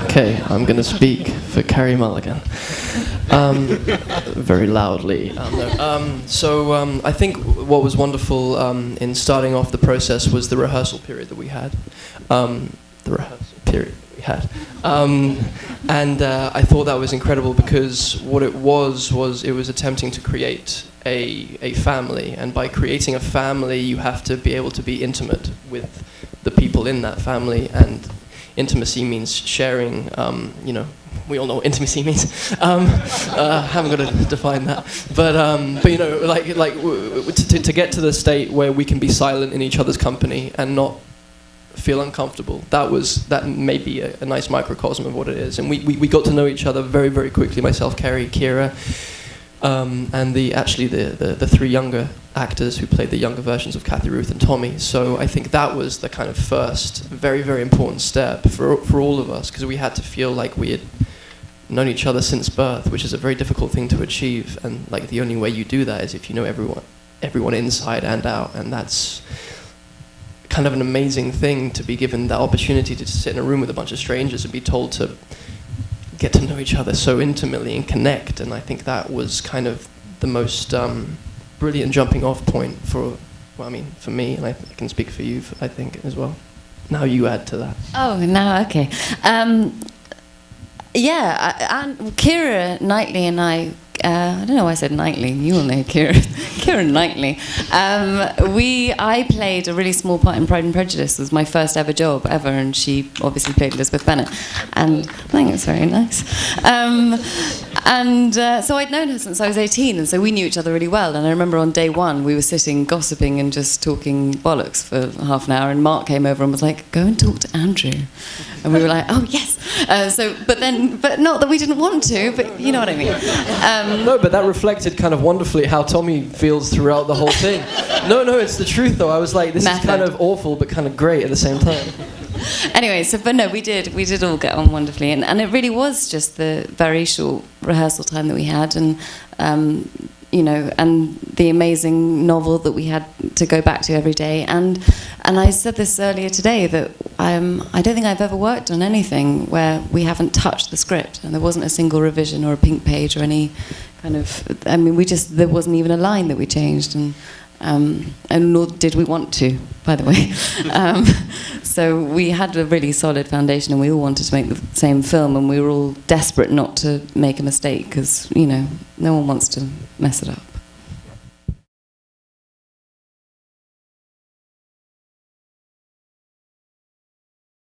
Okay, I'm going to speak for Carey Mulligan. Very loudly. I think what was wonderful in starting off the process was the rehearsal period that we had. I thought that was incredible because what it was attempting to create a family, and by creating a family you have to be able to be intimate with the people in that family, and intimacy means sharing, we all know what intimacy means. Haven't got to define that, but to get to the state where we can be silent in each other's company and not feel uncomfortable. That may be a nice microcosm of what it is. And we got to know each other very, very quickly. Myself, Carey, Kira, and the three younger actors who played the younger versions of Kathy, Ruth, and Tommy. So I think that was the kind of first very, very important step for all of us, because we had to feel like we had known each other since birth, which is a very difficult thing to achieve. And like the only way you do that is if you know everyone inside and out, and that's kind of an amazing thing to be given that opportunity to sit in a room with a bunch of strangers and be told to get to know each other so intimately and connect. And I think that was kind of the most brilliant jumping off point for me, and I can speak for you, I think, as well. Now you add to that. Oh, now, okay. And Kira Knightley and I don't know why I said Knightley. You all know Kira Knightley. I played a really small part in Pride and Prejudice. It was my first ever job ever, and she obviously played Elizabeth Bennet. And I think it's very nice. So I'd known her since I was 18, and so we knew each other really well. And I remember on day one, we were sitting gossiping and just talking bollocks for half an hour, and Mark came over and was like, "Go and talk to Andrew." And we were like, "Oh, yes." But not that we didn't want to, but you know what I mean. No, but that reflected kind of wonderfully how Tommy feels throughout the whole thing. No, it's the truth though. I was like, this is kind of awful, but kind of great at the same time. Anyway, we did all get on wonderfully, and it really was just the very short rehearsal time that we had, and and the amazing novel that we had to go back to every day. And I said this earlier today, that I don't think I've ever worked on anything where we haven't touched the script and there wasn't a single revision or a pink page or any kind of, there wasn't even a line that we changed, and nor did we want to, by the way. So we had a really solid foundation, and we all wanted to make the same film, and we were all desperate not to make a mistake, because, no one wants to mess it up.